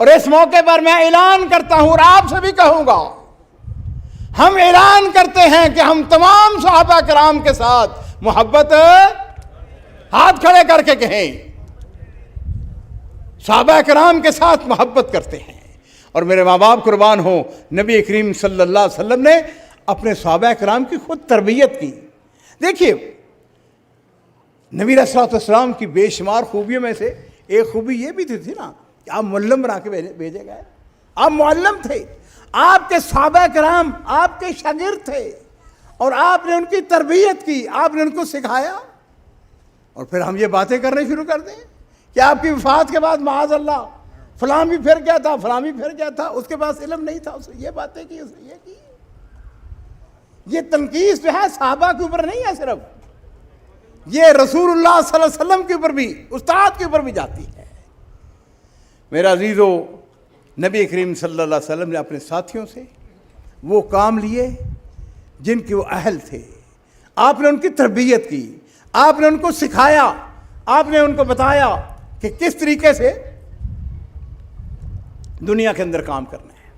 اور اس موقع پر میں اعلان کرتا ہوں اور آپ سے بھی کہوں گا، ہم اعلان کرتے ہیں کہ ہم تمام صحابہ کرام کے ساتھ محبت، ہاتھ کھڑے کر کے کہیں، صحابہ کرام کے ساتھ محبت کرتے ہیں۔ اور میرے ماں باپ قربان ہوں، نبی کریم صلی اللہ علیہ وسلم نے اپنے صحابہ کرام کی خود تربیت کی۔ دیکھیے، نبی علیہ الصلوۃ والسلام کی بے شمار خوبیوں میں سے ایک خوبی یہ بھی تھی نا کہ آپ معلم بنا کے بھیجے گئے، آپ معلم تھے، آپ کے صحابہ کرام آپ کے شاگرد تھے، اور آپ نے ان کی تربیت کی، آپ نے ان کو سکھایا۔ اور پھر ہم یہ باتیں کرنے شروع کر دیں کہ آپ کی وفات کے بعد معاذ اللہ فلاں بھی پھر گیا تھا، فلاں بھی پھر گیا تھا، اس کے پاس علم نہیں تھا، اس نے یہ باتیں کی، اس نے یہ کی۔ یہ تنقید جو ہے صحابہ کے اوپر نہیں ہے صرف، یہ رسول اللہ صلی اللہ علیہ وسلم کے اوپر بھی، استاد کے اوپر بھی جاتی ہے۔ میرا عزیزو، نبی کریم صلی اللہ علیہ وسلم نے اپنے ساتھیوں سے وہ کام لیے جن کے وہ اہل تھے، آپ نے ان کی تربیت کی، آپ نے ان کو سکھایا، آپ نے ان کو بتایا کہ کس طریقے سے دنیا کے اندر کام کرنا ہے۔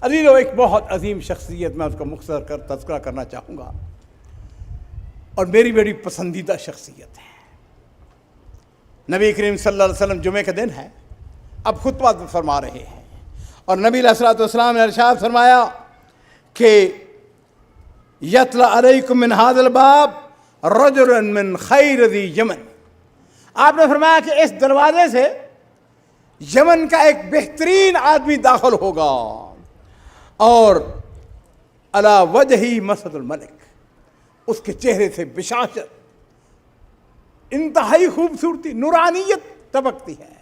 عزیزو، ایک بہت عظیم شخصیت میں اس کا مختصر کر تذکرہ کرنا چاہوں گا، اور میری بڑی پسندیدہ شخصیت ہے۔ نبی کریم صلی اللہ علیہ وسلم جمعے کا دن ہے، اب خطبہ فرما رہے ہیں، اور نبی علیہ الصلوۃ والسلام نے ارشاد فرمایا کہ یطلع علیکم من ھذا الباب رجل من خیر ذی یمن، آپ نے فرمایا کہ اس دروازے سے یمن کا ایک بہترین آدمی داخل ہوگا، اور علی وجہی مسد الملک، اس کے چہرے سے بشاشت، انتہائی خوبصورتی، نورانیت طبقتی ہے۔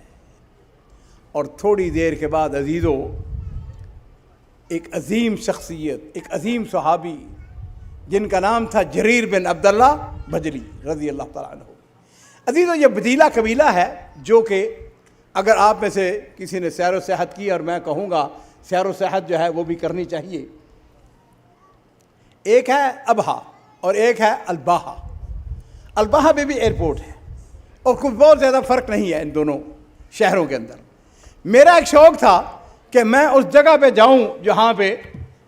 اور تھوڑی دیر کے بعد عزیزو، ایک عظیم شخصیت، ایک عظیم صحابی جن کا نام تھا جریر بن عبداللہ بجلی رضی اللہ تعالیٰ عنہ۔ عزیزو، یہ بجیلہ قبیلہ ہے جو کہ اگر آپ میں سے کسی نے سیر و سیاحت کی، اور میں کہوں گا سیر و سیاحت جو ہے وہ بھی کرنی چاہیے، ایک ہے ابہا اور ایک ہے الباہا۔ الباہا میں بھی ایئرپورٹ ہے، اور کچھ بہت زیادہ فرق نہیں ہے ان دونوں شہروں کے اندر۔ میرا ایک شوق تھا کہ میں اس جگہ پہ جاؤں جہاں پہ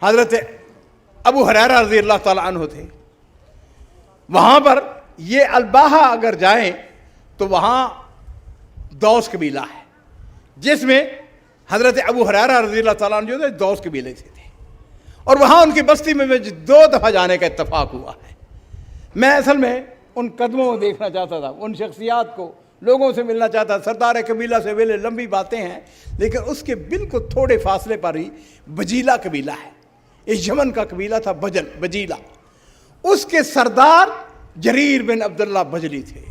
حضرت ابو ہریرہ رضی اللہ تعالیٰ عنہ تھے۔ وہاں پر یہ الباہا اگر جائیں تو وہاں دوس قبیلہ ہے، جس میں حضرت ابو ہریرہ رضی اللہ تعالیٰ عنہ جو تھے دوس قبیلے سے تھے، اور وہاں ان کی بستی میں مجھے 2 دفعہ جانے کا اتفاق ہوا ہے۔ میں اصل میں ان قدموں کو دیکھنا چاہتا تھا، ان شخصیات کو، لوگوں سے ملنا چاہتا، سردار قبیلہ سے ملے، لمبی باتیں ہیں، لیکن اس کے بالکل تھوڑے فاصلے پر ہی بجیلہ قبیلہ ہے۔ یہ یمن کا قبیلہ تھا بجیلہ، اس کے سردار جریر بن عبداللہ بجلی تھے۔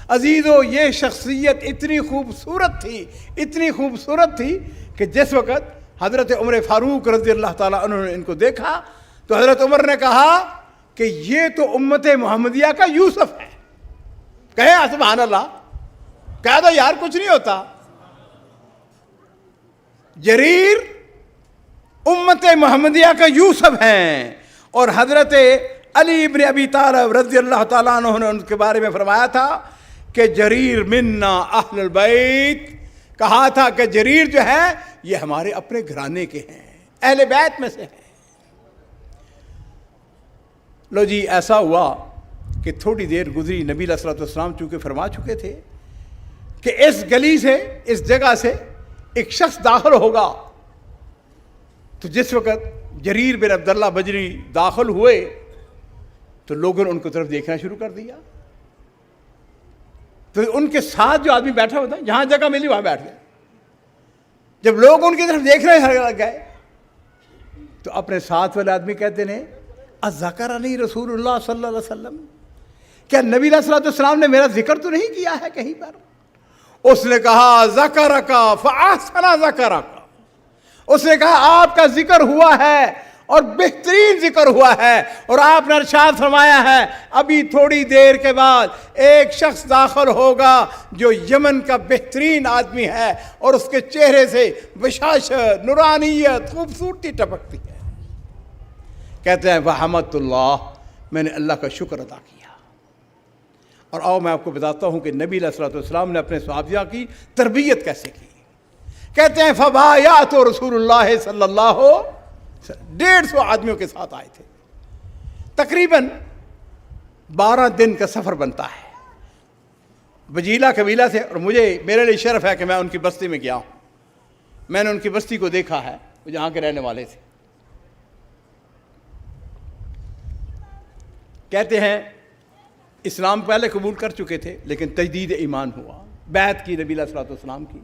عزیزو، یہ شخصیت اتنی خوبصورت تھی، اتنی خوبصورت تھی کہ جس وقت حضرت عمر فاروق رضی اللہ تعالیٰ عنہ نے ان کو دیکھا تو حضرت عمر نے کہا کہ یہ تو امت محمدیہ کا یوسف ہے۔ کہیں سبحان اللہ، کہہ دو یار کچھ نہیں ہوتا۔ جریر امت محمدیہ کا یوسف ہیں، اور حضرت علی ابن ابی طالب رضی اللہ تعالیٰ عنہ نے ان کے بارے میں فرمایا تھا کہ جریر منا اہل البیت، کہا تھا کہ جریر جو ہے یہ ہمارے اپنے گھرانے کے ہیں، اہل بیت میں سے ہیں۔ لو جی، ایسا ہوا کہ تھوڑی دیر گزری، نبی علیہ الصلوۃ والسلام چونکہ فرما چکے تھے کہ اس گلی سے، اس جگہ سے ایک شخص داخل ہوگا، تو جس وقت جریر بن عبداللہ بجلی داخل ہوئے تو لوگوں نے ان کو طرف دیکھنا شروع کر دیا۔ تو ان کے ساتھ جو آدمی بیٹھا ہوتا ہے، جہاں جگہ ملی وہاں بیٹھ گئے۔ جب لوگ ان کی طرف دیکھنے لگ گئے تو اپنے ساتھ والے آدمی کہتے ہیں، اذکر علی رسول اللہ صلی اللہ علیہ وسلم، کیا نبی علیہ الصلوۃ والسلام نے میرا ذکر تو نہیں کیا ہے کہیں پر؟ اس نے کہا ذکرک فاحسن ذکرک، اس نے کہا آپ کا ذکر ہوا ہے اور بہترین ذکر ہوا ہے، اور آپ نے ارشاد فرمایا ہے ابھی تھوڑی دیر کے بعد ایک شخص داخل ہوگا جو یمن کا بہترین آدمی ہے، اور اس کے چہرے سے بشاشت، نورانیت، خوبصورتی ٹپکتی ہے۔ کہتے ہیں وحمد اللہ، میں نے اللہ کا شکر ادا کیا۔ اور آؤ میں آپ کو بتاتا ہوں کہ نبی علیہ الصلوۃ والسلام نے اپنے صحابہ کی تربیت کیسے کی۔ کہتے ہیں فبایعت رسول اللہ صلی اللہ 150 آدمیوں کے ساتھ آئے تھے. تقریباً 12 دن کا سفر بنتا ہے بجیلا قبیلہ سے. اور میرے لیے شرف ہے کہ میں ان کی بستی میں گیا ہوں. میں نے ان کی بستی کو دیکھا ہے, وہ جہاں کے رہنے والے تھے. کہتے ہیں اسلام پہلے قبول کر چکے تھے لیکن تجدید ایمان ہوا, بیعت کی نبی علیہ الصلوۃ والسلام کی.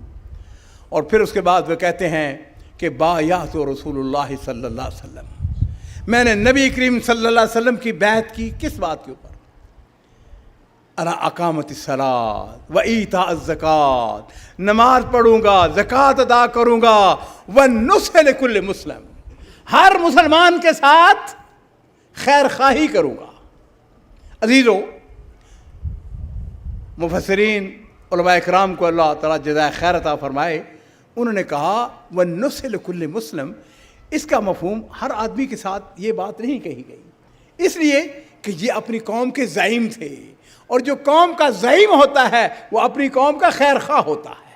اور پھر اس کے بعد وہ کہتے ہیں کہ بایعت رسول اللہ صلی اللہ علیہ وسلم, میں نے نبی کریم صلی اللہ علیہ وسلم کی بیعت کی. کس بات کے اوپر؟ الا اقامت الصلاۃ و ایتاء الزکات, نماز پڑھوں گا, زکوٰۃ ادا کروں گا, والنصح لکل مسلم, ہر مسلمان کے ساتھ خیر خواہی کروں گا. عزیزو, مفسرین علماء اکرام کو اللہ تعالیٰ جزائے خیر عطا فرمائے, انہوں نے کہا والنصح لکل مسلم, اس کا مفہوم ہر آدمی کے ساتھ یہ بات نہیں کہی گئی, اس لیے کہ یہ اپنی قوم کے زعیم تھے, اور جو قوم کا زعیم ہوتا ہے وہ اپنی قوم کا خیر خواہ ہوتا ہے.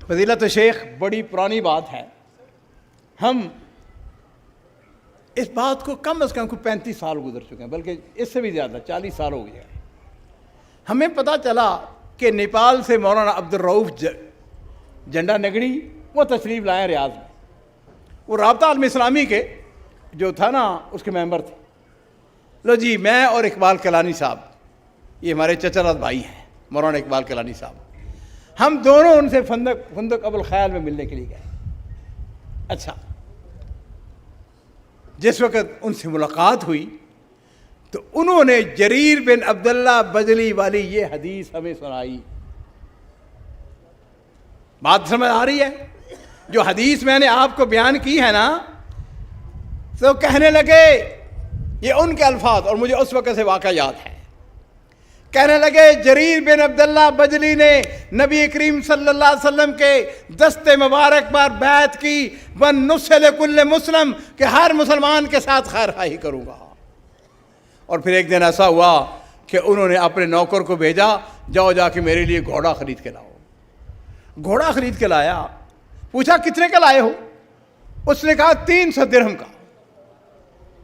فضیلت شیخ, بڑی پرانی بات ہے, ہم اس بات کو کم از کم 35 سال گزر چکے ہیں, بلکہ اس سے بھی زیادہ 40 سال ہو گئے. ہمیں پتہ چلا کہ نیپال سے مولانا عبدالرؤف جھنڈا نگڑی وہ تشریف لائے ریاض میں. وہ رابطہ عالم اسلامی کے جو تھا نا اس کے ممبر تھے. لو جی, میں اور اقبال کلانی صاحب, یہ ہمارے چچا رات بھائی ہیں مولانا اقبال کلانی صاحب, ہم دونوں ان سے فندق ابو الخیال میں ملنے کے لیے گئے. اچھا, جس وقت ان سے ملاقات ہوئی تو انہوں نے جریر بن عبداللہ بجلی والی یہ حدیث ہمیں سنائی. بات سمجھ آ رہی ہے؟ جو حدیث میں نے آپ کو بیان کی ہے نا, تو کہنے لگے, یہ ان کے الفاظ اور مجھے اس وقت سے واقعہ یاد ہے, کہنے لگے جریر بن عبداللہ بجلی نے نبی کریم صلی اللہ علیہ وسلم کے دست مبارک پر بیعت کی, والنصح لکل مسلم, کہ ہر مسلمان کے ساتھ خیر خواہی کروں گا. اور پھر ایک دن ایسا ہوا کہ انہوں نے اپنے نوکر کو بھیجا, جاؤ جا کے میرے لیے گھوڑا خرید کے لاؤ. گھوڑا خرید کے لایا. پوچھا کتنے کا لائے ہو؟ اس نے کہا 300 درہم کا.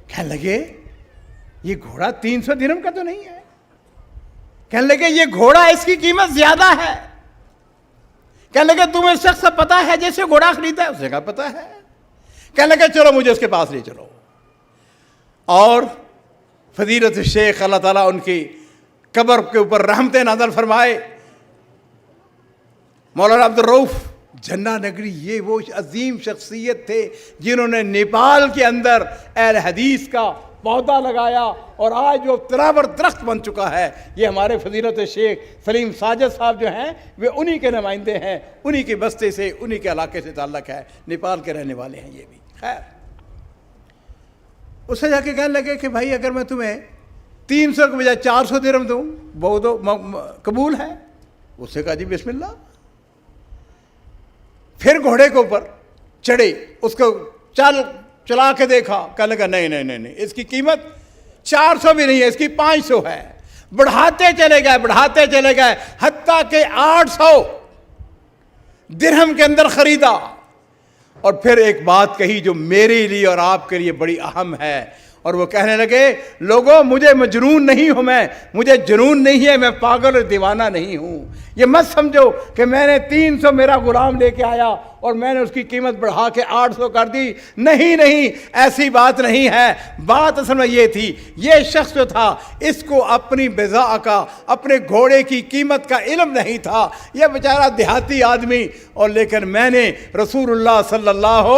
کہنے لگے یہ گھوڑا 300 درہم کا تو نہیں ہے. کہنے لگے یہ گھوڑا, اس کی قیمت زیادہ ہے. کہنے لگے تمہیں شخص سے پتا ہے جیسے گھوڑا خریدا ہے؟ اس نے کہا پتا ہے. کہنے لگے چلو مجھے اس کے پاس لے چلو. اور فضیلت شیخ اللہ تعالیٰ ان کی قبر کے اوپر رحمتیں نازل فرمائے, مولانا عبدالرؤف جھنڈا نگری, یہ وہ عظیم شخصیت تھے جنہوں نے نیپال کے اندر اہل حدیث کا پودا لگایا, اور آج وہ تناور درخت بن چکا ہے. یہ ہمارے فضیلت شیخ سلیم ساجد صاحب جو ہیں وہ انہی کے نمائندے ہیں, انہی کے بستے سے, انہی کے علاقے سے تعلق ہے, نیپال کے رہنے والے ہیں یہ بھی. خیر, اس سے جا کے کہنے لگے کہ بھائی اگر میں تمہیں 300 کے بجائے 400 درہم دوں وہ تو قبول ہے؟ اس سے کہا جی بسم اللہ. پھر گھوڑے کے اوپر چڑھے, اس کو چلا کے دیکھا, کہنے لگا نہیں, اس کی قیمت 400 بھی نہیں ہے, اس کی 500 ہے. بڑھاتے چلے گئے حتیٰ کہ 800 درہم کے اندر خریدا. اور پھر ایک بات کہی جو میرے لیے اور آپ کے لیے بڑی اہم ہے, اور وہ کہنے لگے لوگوں مجھے مجنون نہیں ہوں, مجھے جنون نہیں ہے, میں پاگل اور دیوانہ نہیں ہوں. یہ مت سمجھو کہ میں نے 300 میرا غلام لے کے آیا اور میں نے اس کی قیمت بڑھا کے 800 کر دی. نہیں, ایسی بات نہیں ہے. بات اصل میں یہ تھی, یہ شخص جو تھا اس کو اپنی بضاعت کا, اپنے گھوڑے کی قیمت کا علم نہیں تھا. یہ بیچارہ دیہاتی آدمی, اور لیکن میں نے رسول اللہ صلی اللہ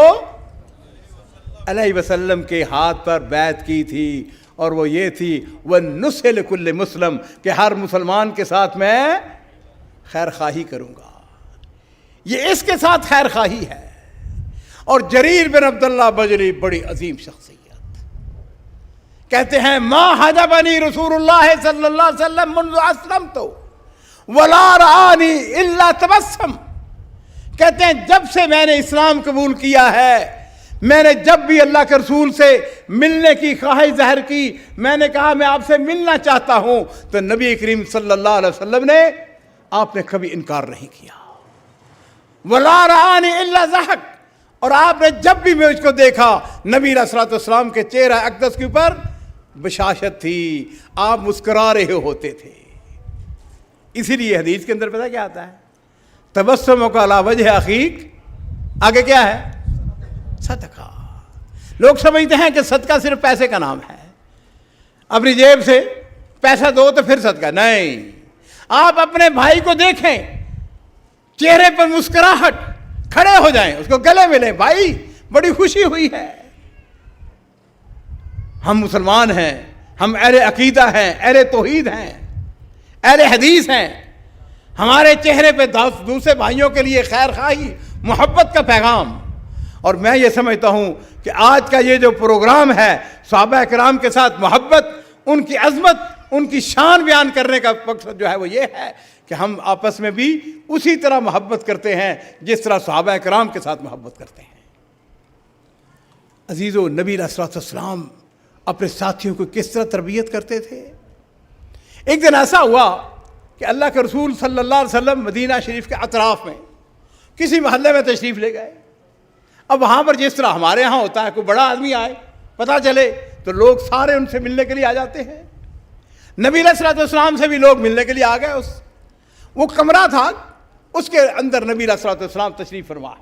علیہ وسلم کے ہاتھ پر بیعت کی تھی, اور وہ یہ تھی وَالنُّصْحِ لِكُلِّ مسلم, کہ ہر مسلمان کے ساتھ میں خیر خواہی کروں گا. یہ اس کے ساتھ خیر خواہی ہے. اور جریر بن عبداللہ بجلی بڑی عظیم شخصیت, کہتے ہیں ما حجبنی رسول اللہ صلی اللہ علیہ وسلم منذ اسلمت ولا رآنی الا تبسم. کہتے ہیں جب سے میں نے اسلام قبول کیا ہے, میں نے جب بھی اللہ کے رسول سے ملنے کی خواہش ظاہر کی, میں نے کہا میں آپ سے ملنا چاہتا ہوں, تو نبی کریم صلی اللہ علیہ وسلم نے آپ نے کبھی انکار نہیں کیا. وَلَا رَآنِي إِلَّا ضَحَكَ. اور آپ نے جب بھی مجھ کو دیکھا نبی علیہ الصلوۃ والسلام کے چہرہ اقدس کے اوپر بشاشت تھی, آپ مسکرا رہے ہوتے تھے. اسی لیے حدیث کے اندر پتہ کیا آتا ہے؟ تبسمک علی وجہ اخیک, آگے کیا ہے؟ صدقہ. لوگ سمجھتے ہیں کہ صدقہ صرف پیسے کا نام ہے, اپنی جیب سے پیسہ دو تو پھر صدقہ. نہیں, آپ اپنے بھائی کو دیکھیں, چہرے پر مسکراہٹ, کھڑے ہو جائیں, اس کو گلے ملیں, بھائی بڑی خوشی ہوئی ہے, ہم مسلمان ہیں, ہم اہل عقیدہ ہیں, اہل توحید ہیں, اہل حدیث ہیں, ہمارے چہرے پہ دوسرے بھائیوں کے لیے خیر خواہی, محبت کا پیغام. اور میں یہ سمجھتا ہوں کہ آج کا یہ جو پروگرام ہے صحابہ کرام کے ساتھ محبت, ان کی عظمت, ان کی شان بیان کرنے کا مقصد جو ہے وہ یہ ہے کہ ہم آپس میں بھی اسی طرح محبت کرتے ہیں جس طرح صحابہ کرام کے ساتھ محبت کرتے ہیں. عزیزو, نبی علیہ الصلوۃ والسلام اپنے ساتھیوں کو کس طرح تربیت کرتے تھے. ایک دن ایسا ہوا کہ اللہ کے رسول صلی اللہ علیہ وسلم مدینہ شریف کے اطراف میں کسی محلے میں تشریف لے گئے. اب وہاں پر جس طرح ہمارے ہاں ہوتا ہے, کوئی بڑا آدمی آئے پتہ چلے تو لوگ سارے ان سے ملنے کے لیے آ جاتے ہیں. نبی علیہ الصلوۃ والسلام سے بھی لوگ ملنے کے لیے آ گئے. وہ کمرہ تھا, اس کے اندر نبی علیہ الصلوۃ والسلام تشریف فرما.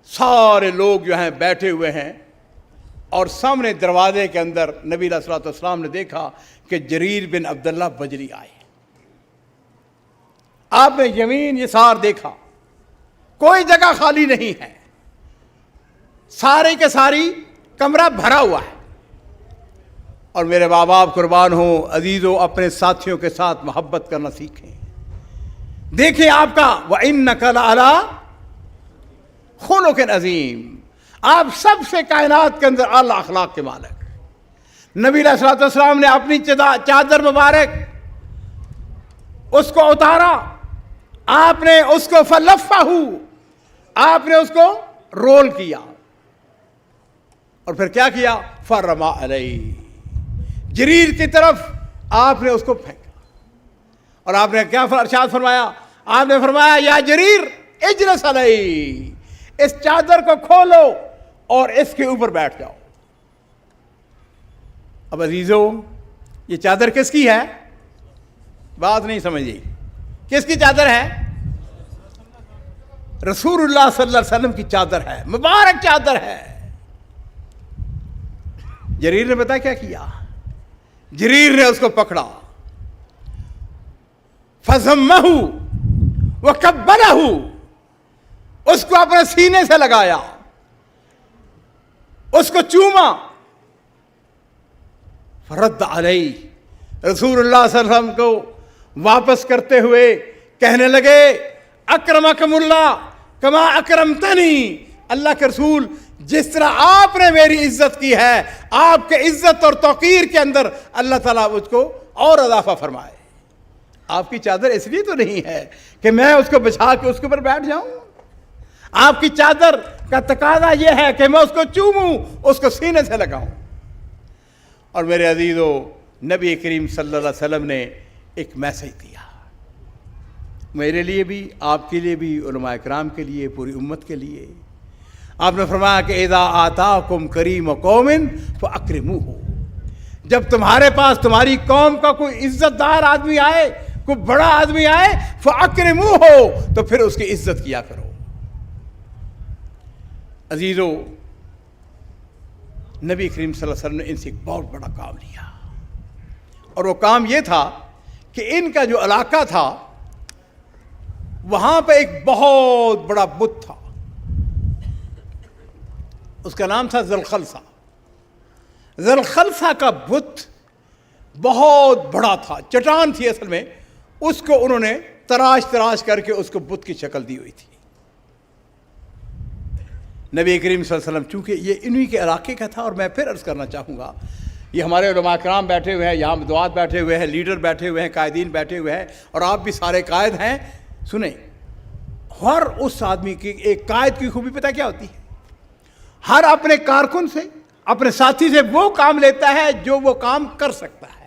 سارے لوگ جو ہیں بیٹھے ہوئے ہیں, اور سامنے دروازے کے اندر نبی علیہ الصلوۃ والسلام نے دیکھا کہ جریر بن عبداللہ بجلی آئے. آپ نے یمین یسار دیکھا, کوئی جگہ خالی نہیں ہے, سارے کے ساری کمرہ بھرا ہوا ہے. اور میرے ماں باپ قربان ہوں, عزیزو, اپنے ساتھیوں کے ساتھ محبت کرنا سیکھیں. دیکھیں آپ کا وَإِنَّكَ لَعَلَىٰ خُلُقٍ عَظِيمٍ, آپ سب سے کائنات کے اندر اعلیٰ اخلاق کے مالک. نبی علیہ الصلوۃ والسلام نے اپنی چادر مبارک اس کو اتارا, آپ نے اس کو فَلَفَّهُ, آپ نے اس کو رول کیا, اور پھر کیا کیا؟ فَرَمَا عَلَيْهِ, جریر کی طرف آپ نے اس کو پھینکا. اور آپ نے کیا ارشاد فرمایا؟ آپ نے فرمایا یا جریر اجلس علیہ, اس چادر کو کھولو اور اس کے اوپر بیٹھ جاؤ. اب عزیزو, یہ چادر کس کی ہے؟ بات نہیں سمجھی. کس کی چادر ہے؟ رسول اللہ صلی اللہ علیہ وسلم کی چادر ہے, مبارک چادر ہے. جریر نے پتا کیا کیا؟ جریر نے اس کو پکڑا, فَضَمَّهُ وَكَبَّلَهُ, اس کو اپنے سینے سے لگایا, اس کو چوما. فرد علیہ, رسول اللہ صلی اللہ علیہ وسلم کو واپس کرتے ہوئے کہنے لگے اکرمکم اللہ کما اکرمتنی, اللہ کے رسول, جس طرح آپ نے میری عزت کی ہے, آپ کے عزت اور توقیر کے اندر اللہ تعالیٰ مجھ کو اور اضافہ فرمائے. آپ کی چادر اس لیے تو نہیں ہے کہ میں اس کو بچھا کے اس کے اوپر بیٹھ جاؤں. آپ کی چادر کا تقاضا یہ ہے کہ میں اس کو چوموں, اس کو سینے سے لگاؤں. اور میرے عزیزو, نبی کریم صلی اللہ علیہ وسلم نے ایک میسج دیا, میرے لیے بھی, آپ کے لیے بھی, علماء کرام کے لیے, پوری امت کے لیے. آپ نے فرمایا کہ اذا آتاکم کریم قوم فاکرموہ, جب تمہارے پاس تمہاری قوم کا کوئی عزت دار آدمی آئے, کوئی بڑا آدمی آئے, فاکرموہ, تو پھر اس کی عزت کیا کرو. عزیزو, نبی کریم صلی اللہ علیہ وسلم نے ان سے ایک بہت بڑا کام لیا, اور وہ کام یہ تھا کہ ان کا جو علاقہ تھا وہاں پہ ایک بہت بڑا بت تھا, اس کا نام تھا ذوالخلصہ. ذوالخلصہ کا بت بہت بڑا تھا, چٹان تھی اصل میں, اس کو انہوں نے تراش کر کے اس کو بت کی شکل دی ہوئی تھی. نبی کریم صلی اللہ علیہ وسلم, چونکہ یہ انہی کے علاقے کا تھا, اور میں پھر عرض کرنا چاہوں گا, یہ ہمارے علماء کرام بیٹھے ہوئے ہیں, یہاں دعات بیٹھے ہوئے ہیں, لیڈر بیٹھے ہوئے ہیں, قائدین بیٹھے ہوئے ہیں, اور آپ بھی سارے قائد ہیں. سنیں, ہر اس آدمی کی, ایک قائد کی خوبی پتہ کیا ہوتی ہے؟ ہر اپنے کارکن سے, اپنے ساتھی سے وہ کام لیتا ہے جو وہ کام کر سکتا ہے.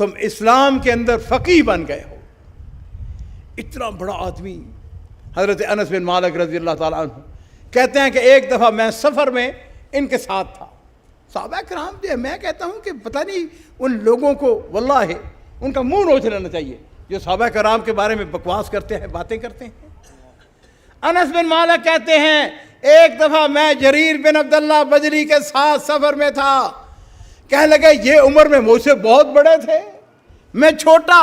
تم اسلام کے اندر فقیہ بن گئے ہو. اتنا بڑا آدمی حضرت انس بن مالک رضی اللہ تعالیٰ عنہ کہتے ہیں کہ ایک دفعہ میں سفر میں ان کے ساتھ تھا. صحابہ کرام جو ہے میں کہتا ہوں کہ پتہ نہیں ان لوگوں کو واللہ ان کا منہ نوچ لینا چاہیے جو صحابہ کرام کے بارے میں بکواس کرتے ہیں، باتیں کرتے ہیں. انس بن مالک کہتے ہیں ایک دفعہ میں جریر بن عبداللہ بجلی کے ساتھ سفر میں تھا. کہنے لگے یہ عمر میں مجھ سے بہت بڑے تھے، میں چھوٹا،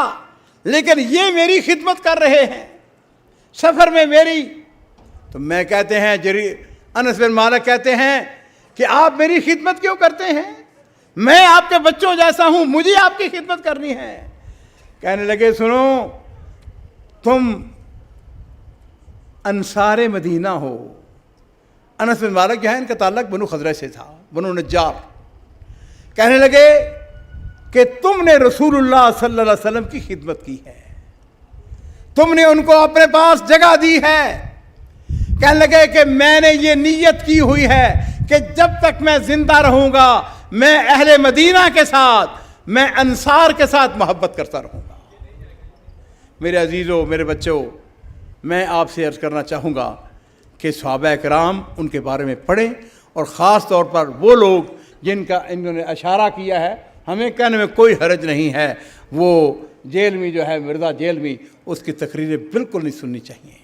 لیکن یہ میری خدمت کر رہے ہیں سفر میں میری. تو میں کہتے ہیں انس بن مالک کہتے ہیں کہ آپ میری خدمت کیوں کرتے ہیں؟ میں آپ کے بچوں جیسا ہوں، مجھے آپ کی خدمت کرنی ہے. کہنے لگے سنو، تم انصار مدینہ ہو. انس بن مالک جو ہے ان کا تعلق بنو خزرج سے تھا، بنو نجار. کہنے لگے کہ تم نے رسول اللہ صلی اللہ علیہ وسلم کی خدمت کی ہے، تم نے ان کو اپنے پاس جگہ دی ہے. کہنے لگے کہ میں نے یہ نیت کی ہوئی ہے کہ جب تک میں زندہ رہوں گا میں اہل مدینہ کے ساتھ، میں انصار کے ساتھ محبت کرتا رہوں گا. میرے عزیزوں، میرے بچوں، میں آپ سے عرض کرنا چاہوں گا کہ صحابہ کرام ان کے بارے میں پڑھیں، اور خاص طور پر وہ لوگ جن کا انہوں نے اشارہ کیا ہے، ہمیں کہنے میں کوئی حرج نہیں ہے. وہ جیلمی جو ہے مرزا جیلمی، اس کی تقریریں بالکل نہیں سننی چاہیے.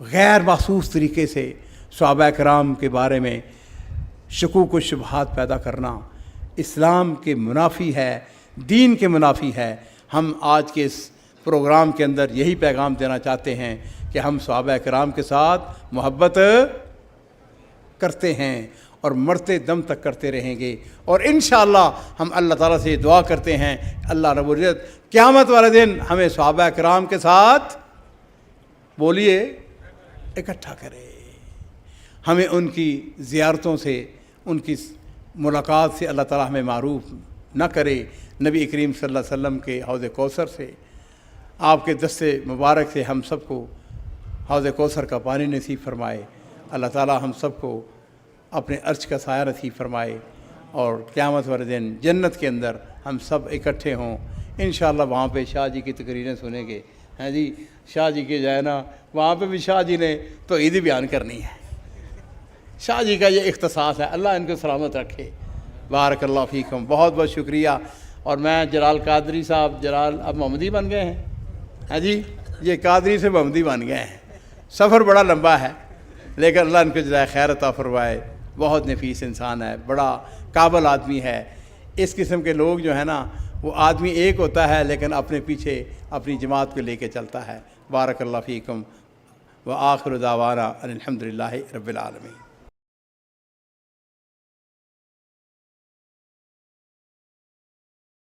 غیر محسوس طریقے سے صحابہ کرام کے بارے میں شکوک و شبہات پیدا کرنا اسلام کے منافی ہے، دین کے منافی ہے. ہم آج کے اس پروگرام کے اندر یہی پیغام دینا چاہتے ہیں کہ ہم صحابہ کرام کے ساتھ محبت کرتے ہیں اور مرتے دم تک کرتے رہیں گے. اور انشاءاللہ ہم اللہ تعالیٰ سے دعا کرتے ہیں اللہ رب العزت قیامت والے دن ہمیں صحابہ کرام کے ساتھ بولیے اکٹھا کرے. ہمیں ان کی زیارتوں سے، ان کی ملاقات سے اللہ تعالیٰ ہمیں معروف نہ کرے. نبی کریم صلی اللہ علیہ وسلم کے حوض کوثر سے، آپ کے دست مبارک سے ہم سب کو حوض کوثر کا پانی نصیب فرمائے. اللہ تعالیٰ ہم سب کو اپنے عرش کا سایہ نصیب فرمائے، اور قیامت والے دن جنت کے اندر ہم سب اکٹھے ہوں. انشاءاللہ وہاں پہ شاہ جی کی تقریریں سنیں گے. ہیں جی، شاہ جی کے جو ہے نا وہاں پہ بھی شاہ جی نے تو عید بیان کرنی ہے. شاہ جی کا یہ اختصاص ہے، اللہ ان کو سلامت رکھے. بارک اللہ فیکم. بہت بہت شکریہ. اور میں جلال قادری صاحب، جلال اب محمدی بن گئے ہیں. ہاں جی، یہ قادری سے محمدی بن گئے ہیں. سفر بڑا لمبا ہے لیکن اللہ ان کو جزائے خیر عطا فرمائے. بہت نفیس انسان ہے، بڑا قابل آدمی ہے. اس قسم کے لوگ جو ہے نا، وہ آدمی ایک ہوتا ہے لیکن اپنے پیچھے اپنی جماعت کو لے کے چلتا ہے. بارک اللہ فیکم. وآخر دعوانا ان الحمد للہ رب العالمین.